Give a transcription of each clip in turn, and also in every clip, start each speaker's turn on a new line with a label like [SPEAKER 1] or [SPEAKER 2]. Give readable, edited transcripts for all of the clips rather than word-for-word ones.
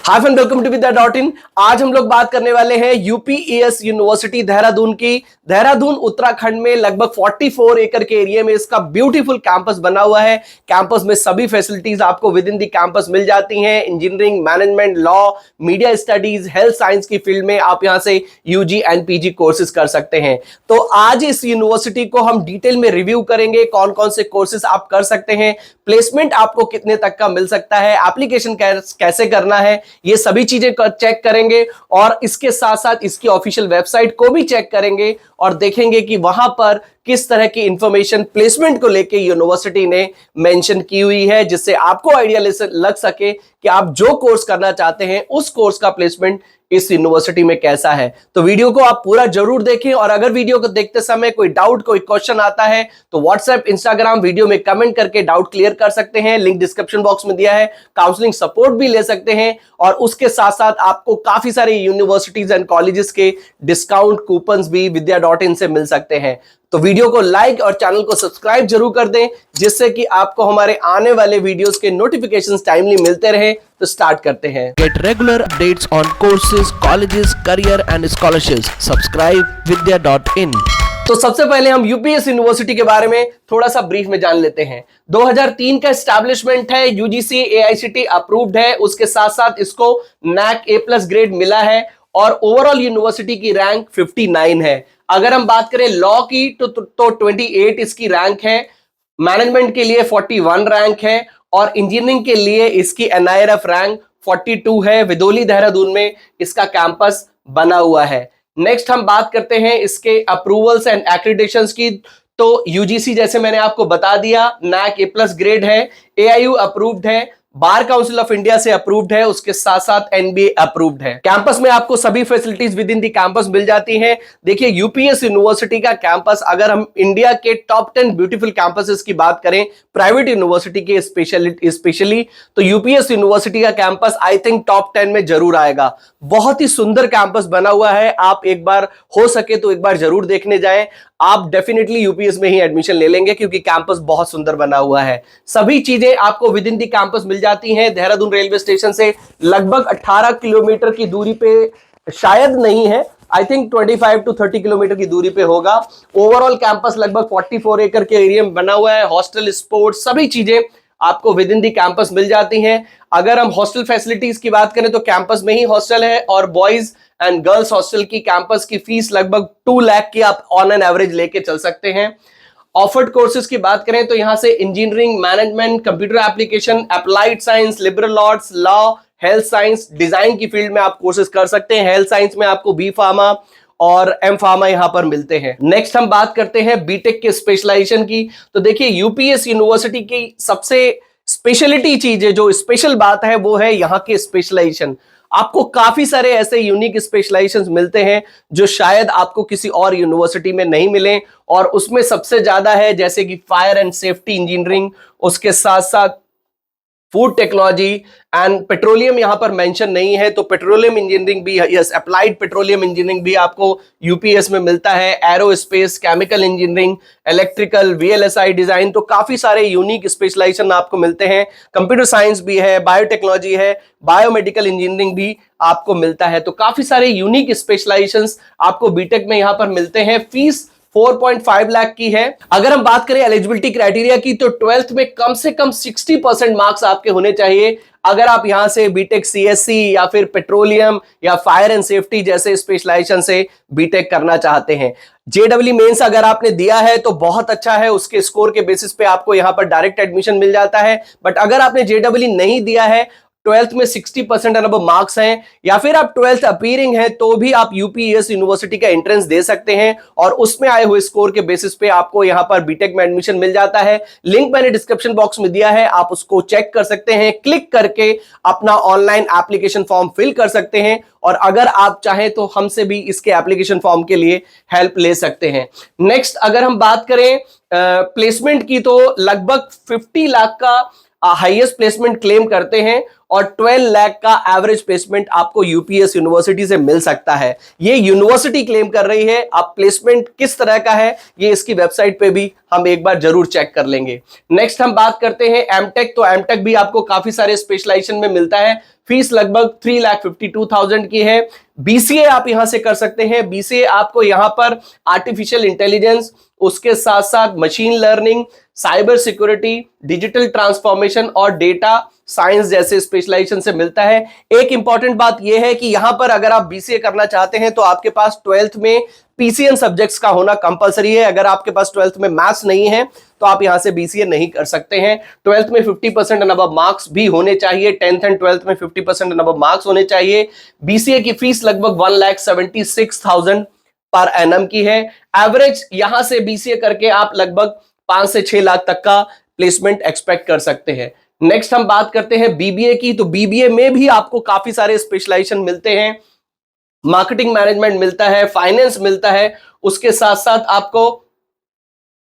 [SPEAKER 1] Hi friend, welcome to विद्या.इन। आज हम लोग बात करने वाले हैं यूपीईएस यूनिवर्सिटी देहरादून की। देहरादून उत्तराखंड में लगभग 44 एकड़ के एरिया में इसका ब्यूटीफुल कैंपस बना हुआ है। कैंपस में सभी फैसिलिटीज आपको विद इन दी कैंपस मिल जाती हैं। Engineering, management, law, media studies, health science की फील्ड में आप यहां से यूजी एंड पीजी कोर्सेज कर सकते हैं। तो आज इस यूनिवर्सिटी को हम डिटेल में रिव्यू करेंगे, कौन कौन से कोर्सेज आप कर सकते हैं, प्लेसमेंट आपको कितने तक का मिल सकता है, एप्लीकेशन कैसे करना है, ये सभी चीजें चेक करेंगे। और इसके साथ साथ इसकी ऑफिशियल वेबसाइट को भी चेक करेंगे और देखेंगे कि वहां पर किस तरह की इंफॉर्मेशन प्लेसमेंट को लेके यूनिवर्सिटी ने मेंशन की हुई है, जिससे आपको आइडिया लग सके कि आप जो कोर्स करना चाहते हैं उस कोर्स का प्लेसमेंट इस यूनिवर्सिटी में कैसा है। तो वीडियो को आप पूरा जरूर देखें और अगर वीडियो को देखते समय कोई डाउट, कोई क्वेश्चन आता है तो व्हाट्सएप, इंस्टाग्राम वीडियो में कमेंट करके डाउट क्लियर कर सकते हैं। लिंक डिस्क्रिप्शन बॉक्स में दिया है। काउंसलिंग सपोर्ट भी ले सकते हैं और उसके साथ साथ आपको काफी सारे यूनिवर्सिटीज एंड कॉलेजेस के डिस्काउंट कूपन्स भी विद्या.इन से मिल सकते हैं। तो वीडियो को लाइक और चैनल को सब्सक्राइब जरूर कर दें, जिससे कि आपको हमारे आने वाले वीडियोस के नोटिफिकेशंस टाइमली मिलते रहे। तो स्टार्ट करते हैं।
[SPEAKER 2] Get regular updates on courses, colleges, career and scholarships. Subscribe vidya.in.
[SPEAKER 1] तो सबसे पहले हम यूपीएस यूनिवर्सिटी के बारे में थोड़ा सा ब्रीफ में जान लेते हैं। 2003 का एस्टैब्लिशमेंट है, यूजीसी एआईसीटी अप्रूव्ड है, उसके साथ साथ इसको नैक A+ ग्रेड मिला है और ओवरऑल यूनिवर्सिटी की रैंक 59 है। अगर हम बात करें लॉ की तो 28 इसकी रैंक है, मैनेजमेंट के लिए 41 रैंक है और इंजीनियरिंग के लिए इसकी NIRF रैंक 42 है। विदोली देहरादून में इसका कैंपस बना हुआ है। नेक्स्ट हम बात करते हैं इसके अप्रूवल्स एंड एक्रेडिटेशंस की। तो यूजीसी जैसे मैंने आपको बता दिया, नैक A+ ग्रेड है, AIU अप्रूव्ड है, बार काउंसिल ऑफ इंडिया से अप्रूव्ड है, उसके साथ साथ NBA अप्रूव्ड है। कैंपस में आपको सभी facilities with in the campus मिल जाती हैं। देखिए, यूपीएस यूनिवर्सिटी का कैंपस, अगर हम इंडिया के टॉप 10 ब्यूटीफुल कैंपसेस की बात करें प्राइवेट यूनिवर्सिटी के स्पेशली, तो यूपीएस यूनिवर्सिटी का कैंपस आई थिंक टॉप 10 में जरूर आएगा। बहुत ही सुंदर कैंपस बना हुआ है। आप एक बार हो सके तो एक बार जरूर देखने जाएं। आप डेफिनेटली यूपीएस में ही एडमिशन ले लेंगे क्योंकि कैंपस बहुत सुंदर बना हुआ है। सभी चीजें आपको विद इन दी कैंपस मिल जाती हैं। देहरादून रेलवे स्टेशन से लगभग 18 किलोमीटर की दूरी पे, शायद नहीं है, आई थिंक 25 to 30 किलोमीटर की दूरी पे होगा। ओवरऑल कैंपस लगभग 44 एकड़ के एरिया में बना हुआ है। हॉस्टल, स्पोर्ट्स, सभी चीजें आपको विद इन दी कैंपस मिल जाती हैं। अगर हम हॉस्टल फैसिलिटीज की बात करें तो कैंपस में ही हॉस्टल है और बॉयज एंड गर्ल्स हॉस्टल की कैंपस की फीस लगभग 2 लाख की आप ऑन एन एवरेज लेके चल सकते हैं। ऑफर्ड कोर्सेज की बात करें तो यहां से engineering, management, computer application, applied science, liberal arts, law, health science, design की फील्ड में आप कोर्सेज कर सकते हैं। हेल्थ साइंस में आपको बी फार्मा और एम फार्मा यहां पर मिलते हैं। नेक्स्ट हम बात करते हैं बीटेक के स्पेशलाइजेशन की। तो देखिए, यूपीएस यूनिवर्सिटी की सबसे स्पेशलिटी चीज है, जो स्पेशल बात है वो है यहाँ के स्पेशलाइजेशन। आपको काफी सारे ऐसे यूनिक स्पेशलाइजेशंस मिलते हैं जो शायद आपको किसी और यूनिवर्सिटी में नहीं मिले, और उसमें सबसे ज्यादा है जैसे कि फायर एंड सेफ्टी इंजीनियरिंग, उसके साथ साथ फूड टेक्नोलॉजी एंड पेट्रोलियम यहां पर मेंशन नहीं है तो पेट्रोलियम इंजीनियरिंग भी, यस, अप्लाइड पेट्रोलियम इंजीनियरिंग भी आपको यूपीएस में मिलता है। Aerospace, chemical engineering, electrical, VLSI design, तो काफी सारे यूनिक स्पेशलाइजेशन आपको मिलते हैं। कंप्यूटर साइंस भी है, बायोटेक्नोलॉजी है, बायोमेडिकल इंजीनियरिंग भी आपको मिलता है। तो काफी सारे यूनिक स्पेशलाइजेशंस आपको बीटेक में यहां पर मिलते हैं। फीस 4.5 लाख की है। अगर हम बात करें एलिजिबिलिटी क्राइटेरिया की तो 12th में कम से कम 60% मार्क्स आपके होने चाहिए अगर आप यहां से बीटेक CSC या फिर पेट्रोलियम या फायर एंड सेफ्टी जैसे स्पेशलाइजेशन से बीटेक करना चाहते हैं। JEE मेंस अगर आपने दिया है तो बहुत अच्छा है, उसके स्कोर के बेसिस पे आपको यहां पर डायरेक्ट एडमिशन मिल जाता है। बट अगर आपने JEE नहीं दिया है, 12th में 60% एंड अबव मार्क्स हैं या फिर आप 12th अपीयरिंग है, तो भी आप यूपीएस यूनिवर्सिटी का एंट्रेंस दे सकते हैं और उसमें आए हुए स्कोर के बेसिस पे आपको यहां पर बीटेक में एडमिशन मिल जाता है। लिंक मैंने डिस्क्रिप्शन बॉक्स में दिया है, आप उसको चेक कर सकते हैं। क्लिक करके अपना ऑनलाइन एप्लीकेशन फॉर्म फिल कर सकते हैं और अगर आप चाहें तो हमसे भी इसके एप्लीकेशन फॉर्म के लिए हेल्प ले सकते हैं। नेक्स्ट अगर हम बात करें प्लेसमेंट की तो लगभग 50 लाख का हाईएस्ट प्लेसमेंट क्लेम करते हैं और 12 लाख का एवरेज प्लेसमेंट आपको यूपीएस यूनिवर्सिटी से मिल सकता है। ये यूनिवर्सिटी क्लेम कर रही है। आप प्लेसमेंट किस तरह का है ये इसकी वेबसाइट पे भी हम एक बार जरूर चेक कर लेंगे। नेक्स्ट हम बात करते हैं एमटेक। तो एमटेक भी आपको काफी सारे स्पेशलाइजेशन में मिलता है। फीस लगभग 3,52,000 की है। बीसीए आप यहां से कर सकते हैं। बीसीए आपको यहां पर आर्टिफिशियल इंटेलिजेंस, उसके साथ साथ machine learning, cyber security, digital transformation और डेटा साइंस जैसे स्पेशलाइजेशन से मिलता है। एक इंपॉर्टेंट बात यह है कि यहां पर अगर आप बीसीए करना चाहते हैं तो आपके पास 12th में पीसीएम सब्जेक्ट्स का होना कंपलसरी है। अगर आपके पास 12th में मैथ्स नहीं है तो आप यहां से बीसीए नहीं कर सकते हैं। 12th में 50% एंड अबव मार्क्स भी होने चाहिए। 10th एंड 12th में 50% एंड अबव मार्क्स होने चाहिए। बीसीए की फीस लगभग 1,76,000 पर एनम की है। एवरेज यहां से बीसीए करके आप लगभग 5 से 6 लाख तक का प्लेसमेंट एक्सपेक्ट कर सकते हैं। नेक्स्ट हम बात करते हैं बीबीए की। तो बीबीए में भी आपको काफी सारे स्पेशलाइजेशन मिलते हैं। मार्केटिंग मैनेजमेंट मिलता है, फाइनेंस मिलता है, उसके साथ साथ आपको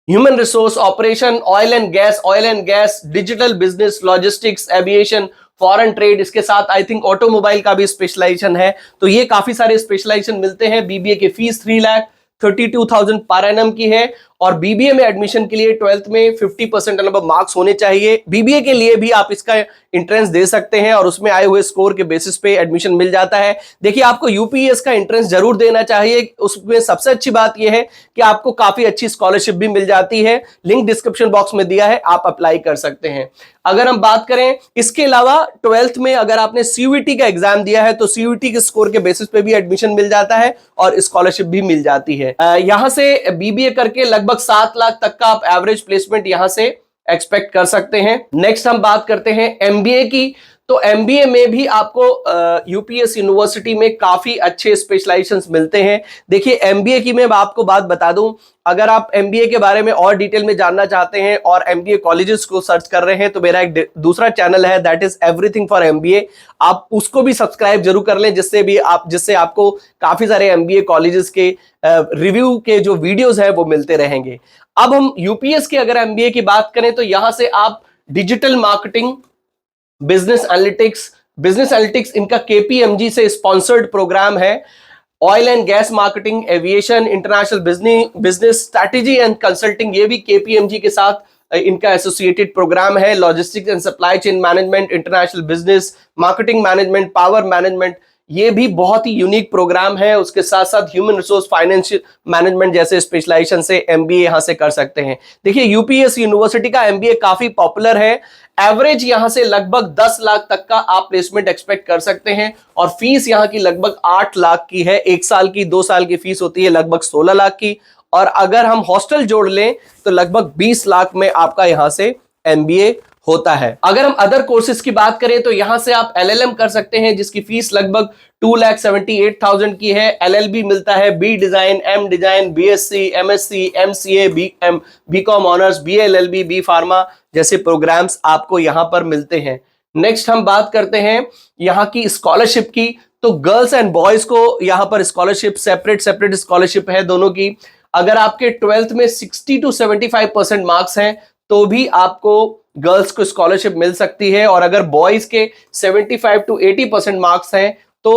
[SPEAKER 1] human resource, operation, oil and gas, digital business, logistics, aviation, foreign trade, इसके साथ आई थिंक ऑटोमोबाइल का भी स्पेशलाइजेशन है। तो ये काफी सारे स्पेशलाइजेशन मिलते हैं। बीबीए की फीस 3,32,000 पर एनम की है और बीबीए में एडमिशन के लिए 12th में 50% अबव मार्क्स होने चाहिए। बीबीए के लिए भी आप इसका एंट्रेंस दे सकते हैं और उसमें आए हुए स्कोर के बेसिस पे एडमिशन मिल जाता है। देखिए, आपको यूपीएस का एंट्रेंस जरूर देना चाहिए। उसमें सबसे अच्छी बात यह है कि आपको काफी अच्छी स्कॉलरशिप भी मिल जाती है। लिंक डिस्क्रिप्शन बॉक्स में दिया है, आप अप्लाई कर सकते हैं। अगर हम बात करें इसके अलावा 12th में अगर आपने सीयूईटी का एग्जाम दिया है तो सीयूईटी के स्कोर के बेसिस पे भी एडमिशन मिल जाता है और स्कॉलरशिप भी मिल जाती है। यहां से बीबीए करके लगभग 7 लाख तक का आप एवरेज प्लेसमेंट यहां से एक्सपेक्ट कर सकते हैं। नेक्स्ट हम बात करते हैं एमबीए की। तो एमबीए में भी आपको यूपीएस यूनिवर्सिटी में काफी अच्छे स्पेशलाइजेशंस मिलते हैं। देखिए, एमबीए की मैं आपको बात बता दूं, अगर आप एमबीए के बारे में और डिटेल में जानना चाहते हैं और एमबीए कॉलेजेस को सर्च कर रहे हैं तो मेरा एक दूसरा चैनल है, that is everything for MBA. आप उसको भी सब्सक्राइब जरूर कर लें, जिससे आपको काफी सारे एमबीए कॉलेजेस के रिव्यू के जो वीडियोस हैं वो मिलते रहेंगे। अब हम यूपीएस के अगर एमबीए की बात करें तो यहां से आप डिजिटल मार्केटिंग, बिजनेस एनालिटिक्स इनका केपीएमजी से स्पॉन्सर्ड प्रोग्राम है। Oil and gas marketing, aviation, international business strategy and consulting, ये भी केपीएमजी के साथ इनका एसोसिएटेड प्रोग्राम है। Logistics and supply chain management, international business, marketing management, power management, ये भी बहुत ही यूनिक प्रोग्राम है। उसके साथ साथ ह्यूमन रिसोर्स, फाइनेंशियल मैनेजमेंट जैसे स्पेशलाइजेशन से एमबीए यहां से कर सकते हैं। देखिए, यूपीएस यूनिवर्सिटी का एमबीए काफी पॉपुलर है। एवरेज यहां से लगभग 10 लाख तक का आप प्लेसमेंट एक्सपेक्ट कर सकते हैं और फीस यहां की लगभग 8 लाख की है। 1 साल की, 2 साल की फीस होती है लगभग 16 लाख की और अगर हम हॉस्टल जोड़ लें तो लगभग 20 लाख में आपका यहां से एमबीए होता है। अगर हम अदर कोर्सेज की बात करें तो यहां से आप एलएलएम कर सकते हैं जिसकी फीस लगभग 2,78,000 की है। एलएलबी मिलता है, B design, M design, BSc, MSc, MCA, BCom honours, BLLB, B pharma जैसे प्रोग्राम्स आपको यहां पर मिलते हैं। नेक्स्ट हम बात करते हैं यहां की स्कॉलरशिप की। तो गर्ल्स एंड बॉयज को यहां पर स्कॉलरशिप सेपरेट स्कॉलरशिप है दोनों की। अगर आपके 12th में 60 to 75% मार्क्स हैं तो भी आपको गर्ल्स को स्कॉलरशिप मिल सकती है और अगर बॉयज के 75 to 80% मार्क्स हैं तो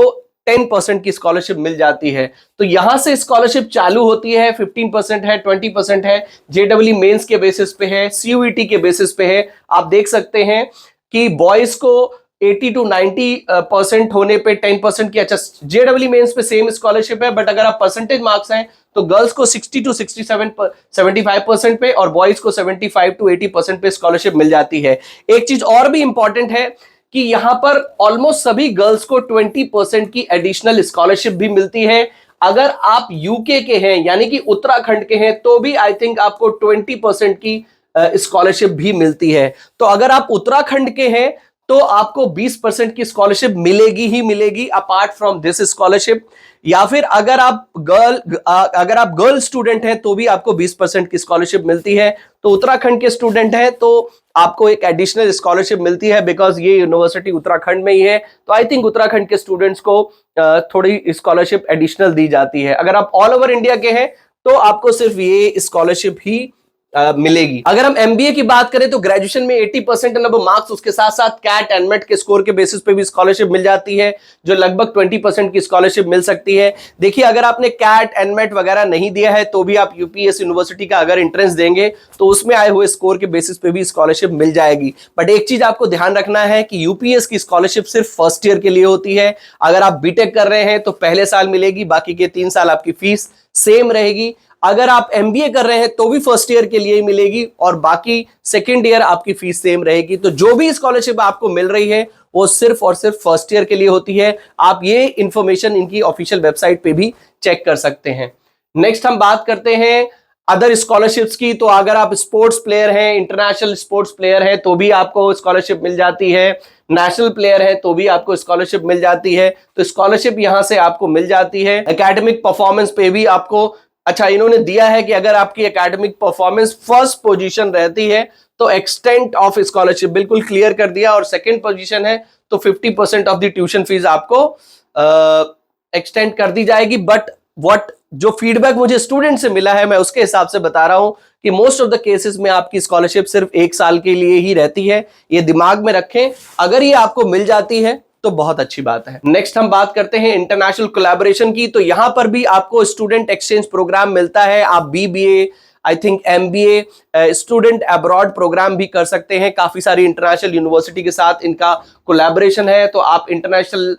[SPEAKER 1] 10% की स्कॉलरशिप मिल जाती है। तो यहां से स्कॉलरशिप चालू होती है, 15% है, 20% है, जेडब्ल्यू मेंस के बेसिस पे है, सीयूईटी के बेसिस पे है। आप देख सकते हैं कि बॉयज को 80 to 90% होने पे 10% की, अच्छा जेडब्ल्यू मेंस पे सेम स्कॉलरशिप है, बट अगर आप परसेंटेज मार्क्स हैं तो गर्ल्स को 60 to 75% पे और बॉयज को 75 to 80% पे स्कॉलरशिप मिल जाती है। एक चीज और भी इंपॉर्टेंट है कि यहां पर ऑलमोस्ट सभी गर्ल्स को 20% की एडिशनल स्कॉलरशिप भी मिलती है। अगर आप यूके के हैं यानी कि उत्तराखंड के हैं तो भी आई थिंक आपको 20% की स्कॉलरशिप भी मिलती है। तो अगर आप उत्तराखंड के हैं तो आपको 20% की स्कॉलरशिप मिलेगी ही मिलेगी अपार्ट फ्रॉम दिस स्कॉलरशिप। या फिर अगर आप गर्ल स्टूडेंट हैं तो भी आपको 20% की स्कॉलरशिप मिलती है। तो उत्तराखंड के स्टूडेंट हैं तो आपको एक एडिशनल स्कॉलरशिप मिलती है बिकॉज ये यूनिवर्सिटी उत्तराखंड में ही है। तो आई थिंक उत्तराखंड के स्टूडेंट्स को थोड़ी स्कॉलरशिप एडिशनल दी जाती है। अगर आप ऑल ओवर इंडिया के हैं तो आपको सिर्फ ये स्कॉलरशिप ही मिलेगी। अगर हम एमबीए की बात करें तो ग्रेजुएशन में 80% एंड अबव मार्क्स, उसके साथ साथ कैट एनमेट के स्कोर के बेसिस पे भी स्कॉलरशिप मिल जाती है, जो लगभग 20% की स्कॉलरशिप मिल सकती है। देखिए, अगर आपने कैट एनमेट वगैरह नहीं दिया है तो भी आप यूपीएस यूनिवर्सिटी का अगर एंट्रेंस देंगे तो उसमें आए हुए स्कोर के बेसिस पे भी स्कॉलरशिप मिल जाएगी। बट एक चीज आपको ध्यान रखना है कि यूपीएस की स्कॉलरशिप सिर्फ फर्स्ट ईयर के लिए होती है। अगर आप बीटेक कर रहे हैं तो पहले साल मिलेगी, बाकी के 3 साल आपकी फीस सेम रहेगी। अगर आप एमबीए कर रहे हैं तो भी फर्स्ट ईयर के लिए ही मिलेगी और बाकी सेकंड ईयर आपकी फीस सेम रहेगी। तो जो भी स्कॉलरशिप आपको मिल रही है वो सिर्फ और सिर्फ फर्स्ट ईयर के लिए होती है। आप ये इंफॉर्मेशन इनकी ऑफिशियल वेबसाइट पे भी चेक कर सकते हैं। नेक्स्ट हम बात करते हैं अदर स्कॉलरशिप्स की। तो अगर आप स्पोर्ट्स प्लेयर हैं, इंटरनेशनल स्पोर्ट्स प्लेयर हैं, तो भी आपको स्कॉलरशिप मिल जाती है। नेशनल प्लेयर है तो भी आपको स्कॉलरशिप मिल जाती है। तो स्कॉलरशिप यहां से आपको मिल जाती है। एकेडमिक परफॉर्मेंस पे भी आपको, अच्छा इन्होंने दिया है कि अगर आपकी एकेडमिक परफॉर्मेंस फर्स्ट पोजीशन रहती है तो एक्सटेंट ऑफ स्कॉलरशिप बिल्कुल क्लियर कर दिया, और सेकंड पोजीशन है तो 50% ऑफ द ट्यूशन फीस आपको एक्सटेंड कर दी जाएगी। बट व्हाट जो फीडबैक मुझे स्टूडेंट से मिला है मैं उसके हिसाब से बता रहा हूं कि मोस्ट ऑफ द केसेस में आपकी स्कॉलरशिप सिर्फ 1 साल के लिए ही रहती है। ये दिमाग में रखें, अगर ये आपको मिल जाती है तो बहुत अच्छी बात है। नेक्स्ट हम बात करते हैं इंटरनेशनल कोलैबोरेशन की। तो यहां पर भी आपको स्टूडेंट एक्सचेंज प्रोग्राम मिलता है। आप BBA, I think MBA, student abroad programme भी कर सकते हैं। काफी सारी इंटरनेशनल यूनिवर्सिटी के साथ इनका कोलैबोरेशन है, तो आप इंटरनेशनल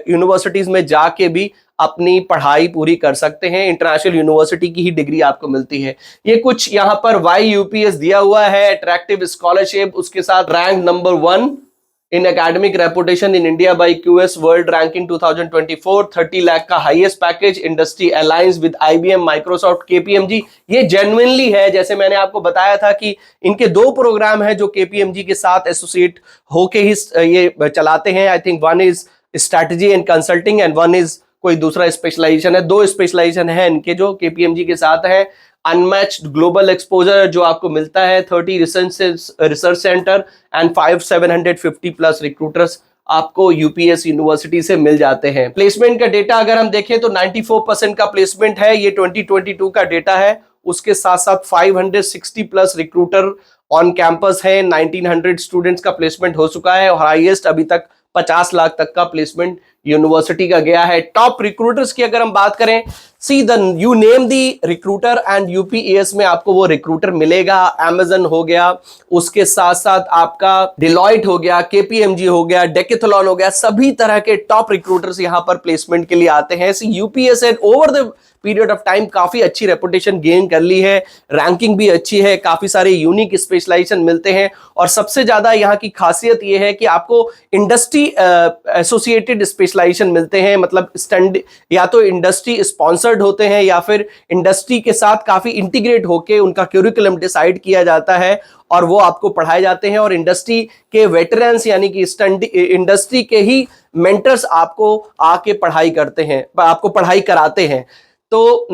[SPEAKER 1] यूनिवर्सिटीज में जाके भी अपनी पढ़ाई पूरी कर सकते हैं। इंटरनेशनल यूनिवर्सिटी की ही डिग्री आपको मिलती है। ये कुछ यहां पर वाई यूपीएस दिया हुआ है, अट्रैक्टिव स्कॉलरशिप, उसके साथ rank number 1 in academic reputation in India by QS World Ranking 2024, 30 lakh का highest package, industry alliance with IBM, Microsoft, KPMG। ये जेन्युइनली है, जैसे मैंने आपको बताया था कि इनके 2 प्रोग्राम है जो KPMG के साथ एसोसिएट होके ही ये चलाते हैं। I think one is strategy and consulting and one is कोई दूसरा स्पेशलाइजेशन है। 2 स्पेशलाइजेशन है इनके जो KPMG के साथ है। अनमैच्ड ग्लोबल एक्सपोजर जो आपको मिलता है, 30 research centre and 750 plus recruiters आपको यूपीएस यूनिवर्सिटी से मिल जाते हैं। प्लेसमेंट का डेटा अगर हम देखें तो 94% का प्लेसमेंट है, ये 2022 का डेटा है। उसके साथ साथ 560 प्लस रिक्रूटर ऑन कैंपस है, 1900 स्टूडेंट्स का प्लेसमेंट हो चुका है और हाईएस्ट अभी तक 50 लाख तक का प्लेसमेंट यूनिवर्सिटी का गया है। टॉप रिक्रूटर्स की अगर हम बात करें, see the you name the recruiter and UPS में आपको वो रिक्रूटर मिलेगा। अमेजन हो गया, उसके साथ साथ आपका डिलॉयट हो गया, केपीएमजी हो गया, डेकेथलॉन हो गया, सभी तरह के टॉप रिक्रूटर्स यहां पर प्लेसमेंट के लिए आते हैं। C UPS at over the period of time काफी अच्छी रेपुटेशन गेन कर ली है, रैंकिंग भी अच्छी है, काफी सारे यूनिक स्पेशलाइजेशन मिलते हैं और सबसे ज्यादा यहाँ की खासियत ये है कि आपको इंडस्ट्री एसोसिएटेड स्पेशलाइजेशन मिलते हैं। मतलब स्टैंड या तो इंडस्ट्री स्पॉन्सर्ड होते हैं या फिर इंडस्ट्री के साथ काफी इंटीग्रेट होके उनका क्यूरिकुलम डिसाइड किया जाता है और वो आपको पढ़ाए जाते हैं और इंडस्ट्री के वेटरन्स यानी कि इंडस्ट्री के ही मेंटर्स आपको आके पढ़ाई करते हैं, आपको पढ़ाई कराते हैं। तो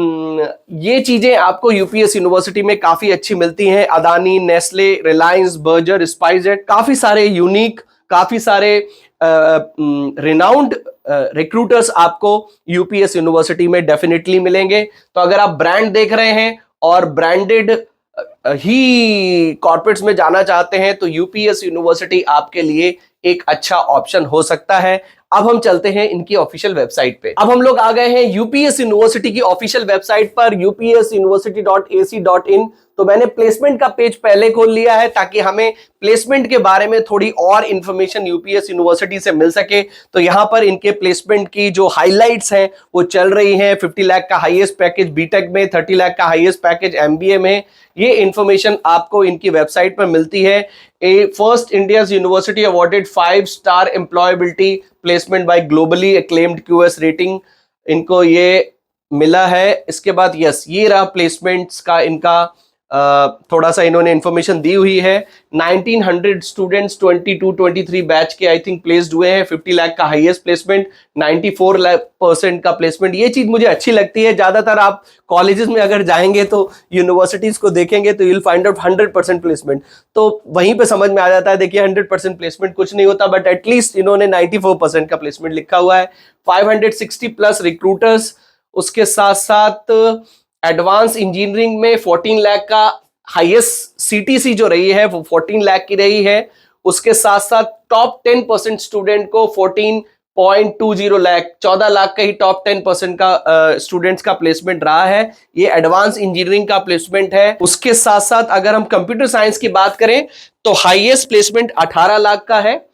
[SPEAKER 1] ये चीजें आपको यूपीएस यूनिवर्सिटी में काफी अच्छी मिलती हैं। Adani, Nestle, Reliance, Berger, SpiceJet, काफी सारे यूनिक, काफी सारे रिनाउंड रिक्रूटर्स आपको यूपीएस यूनिवर्सिटी में डेफिनेटली मिलेंगे। तो अगर आप ब्रांड देख रहे हैं और ब्रांडेड ही कॉर्पोरेट्स में जाना चाहते हैं तो यूपीएस यूनिवर्सिटी आपके लिए एक अच्छा ऑप्शन हो सकता है। अब हम चलते हैं इनकी ऑफिशियल वेबसाइट पे। अब हम लोग आ गए हैं यूपीएस यूनिवर्सिटी की ऑफिशियल वेबसाइट पर, upsuniversity.ac.in। तो मैंने प्लेसमेंट का पेज पहले खोल लिया है ताकि हमें प्लेसमेंट के बारे में थोड़ी और इंफॉर्मेशन यूपीएस यूनिवर्सिटी से मिल सके। तो यहां पर इनके प्लेसमेंट की जो हाइलाइट्स हैं वो चल रही हैं। 50 लाख का हाईएस्ट पैकेज बीटेक में, 30 लाख का हाईएस्ट पैकेज एमबीए में। ये इंफॉर्मेशन आपको इनकी वेबसाइट पर मिलती है। फर्स्ट इंडियाज यूनिवर्सिटी अवॉर्डेड 5-स्टार employability placement by globally acclaimed QS rating, इनको ये मिला है। इसके बाद यस, ये रहा प्लेसमेंट्स का इनका थोड़ा सा इन्होंने इंफॉर्मेशन दी हुई है। 1900 स्टूडेंट्स 22-23 बैच के आई थिंक प्लेस्ड हुए हैं। 50 लाख का हाईएस्ट प्लेसमेंट, 94% का प्लेसमेंट। ये चीज मुझे अच्छी लगती है। ज्यादातर आप कॉलेजेस में अगर जाएंगे तो यूनिवर्सिटीज को देखेंगे तो यूल फाइंड आउट 100% प्लेसमेंट, तो वहीं पे समझ में आ जाता है। देखिए 100% प्लेसमेंट कुछ नहीं होता, बट एटलीस्ट इन्होंने 94% का प्लेसमेंट लिखा हुआ है। 560 प्लस रिक्रूटर्स, उसके साथ साथ एडवांस इंजीनियरिंग में 14 लाख का हाईएस्ट सीटीसी जो रही है वो 14 लाख की रही है। उसके साथ साथ टॉप 10% स्टूडेंट को 14.20 लाख, 14 लाख का ही टॉप 10% का स्टूडेंट्स का प्लेसमेंट रहा है। ये एडवांस इंजीनियरिंग का प्लेसमेंट है। उसके साथ साथ अगर हम कंप्यूटर साइंस की बात करें तो हाईएस्ट प्लेसमेंट 18 लाख का है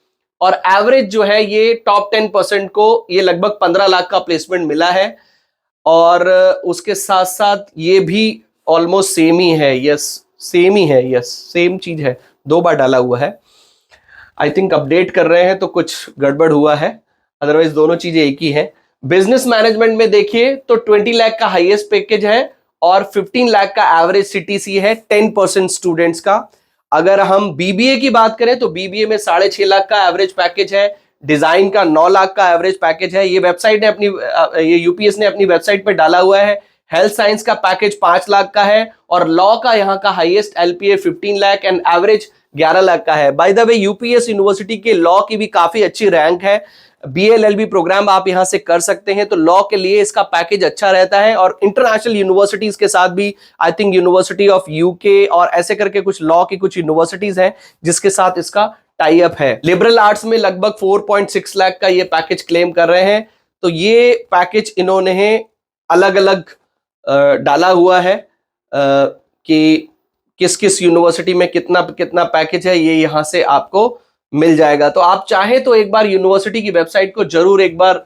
[SPEAKER 1] और एवरेज जो है ये टॉप 10% को ये लगभग 15 लाख का प्लेसमेंट मिला है। और उसके साथ साथ ये भी ऑलमोस्ट सेम ही है। यस, सेम ही है। यस, सेम चीज है, 2 बार डाला हुआ है। आई थिंक अपडेट कर रहे हैं तो कुछ गड़बड़ हुआ है, अदरवाइज दोनों चीजें एक ही है। बिजनेस मैनेजमेंट में देखिए तो 20 लाख का हाईएस्ट पैकेज है और 15 लाख का एवरेज सीटीसी है 10% स्टूडेंट्स का। अगर हम बीबीए की बात करें तो बीबीए में 6.5 लाख का एवरेज पैकेज है। डिजाइन का 9 लाख का एवरेज पैकेज है। ये वेबसाइट ने अपनी ये यूपीएस ने अपनी वेबसाइट पे डाला हुआ है। हेल्थ साइंस का पैकेज 5 लाख का है और लॉ का यहाँ का highest LPA 15 lakh and average 11 lakh का है। By the way UPS university के लॉ की भी काफी अच्छी रैंक है। बीएलएलबी प्रोग्राम आप यहां से कर सकते हैं, तो लॉ के लिए इसका पैकेज अच्छा रहता है। और इंटरनेशनल यूनिवर्सिटीज के साथ भी, I think university of UK और ऐसे करके कुछ लॉ की कुछ यूनिवर्सिटीज हैं जिसके साथ इसका टाई अप है। लिबरल आर्ट्स में लगभग 4.6 लाख का ये पैकेज क्लेम कर रहे हैं। तो ये पैकेज इन्होंने अलग अलग डाला हुआ है कि किस किस यूनिवर्सिटी में कितना कितना पैकेज है, ये यहां से आपको मिल जाएगा। तो आप चाहे तो एक बार यूनिवर्सिटी की वेबसाइट को जरूर एक बार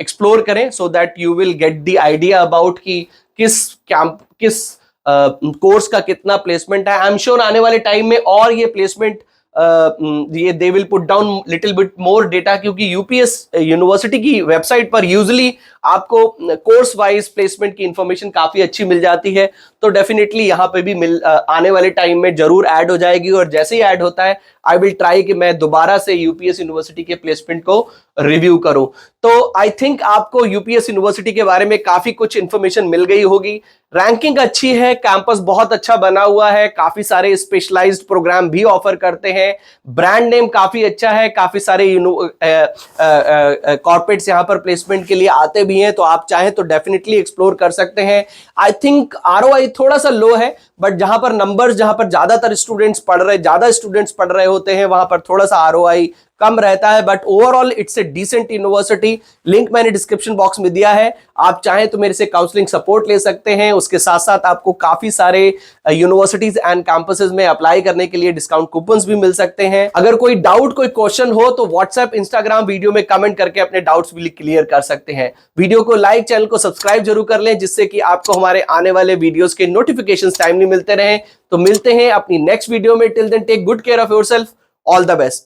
[SPEAKER 1] एक्सप्लोर करें, so that you will get the idea about कि किस कोर्स का कितना प्लेसमेंट है। आई एम श्योर आने वाले टाइम में और ये प्लेसमेंट ये they will put down little bit more data, क्योंकि यूपीएस यूनिवर्सिटी की वेबसाइट पर यूजुअली आपको कोर्स वाइज प्लेसमेंट की इंफॉर्मेशन काफी अच्छी मिल जाती है। तो डेफिनेटली यहाँ पे भी आने वाले टाइम में जरूर ऐड हो जाएगी और जैसे ही ऐड होता है आई विल ट्राई कि मैं दोबारा से यूपीएस यूनिवर्सिटी के प्लेसमेंट को रिव्यू करूं। तो आई थिंक आपको यूपीएस यूनिवर्सिटी के बारे में काफी कुछ इंफॉर्मेशन मिल गई होगी। रैंकिंग अच्छी है, कैंपस बहुत अच्छा बना हुआ है, काफी सारे स्पेशलाइज्ड प्रोग्राम भी ऑफर करते हैं, ब्रांड नेम काफी अच्छा है, काफी सारे कॉर्पोरेट्स यहाँ पर प्लेसमेंट के लिए आते भी हैं। तो आप चाहें तो डेफिनेटली एक्सप्लोर कर सकते हैं। आई थिंक आरओआई थोड़ा सा लो है, बट जहां पर नंबर्स, जहां पर ज्यादा स्टूडेंट्स पढ़ रहे होते हैं वहां पर थोड़ा सा आरओआई कम रहता है। But overall it's a decent university. Link मैंने डिस्क्रिप्शन बॉक्स में दिया है, आप चाहें तो मेरे से काउंसलिंग सपोर्ट ले सकते हैं। उसके साथ साथ आपको काफी सारे यूनिवर्सिटीज एंड कैंपसेस में अप्लाई करने के लिए डिस्काउंट कूपन्स भी मिल सकते हैं। अगर कोई डाउट, कोई क्वेश्चन हो तो व्हाट्सएप, इंस्टाग्राम वीडियो में कमेंट करके अपने डाउट्स भी क्लियर कर सकते हैं। वीडियो को लाइक, चैनल को सब्सक्राइब जरूर कर लें, जिससे कि आपको हमारे आने वाले वीडियोस के नोटिफिकेशंस टाइमली मिलते रहें। तो मिलते हैं अपनी नेक्स्ट वीडियो में। Till then take good care of yourself. All the best.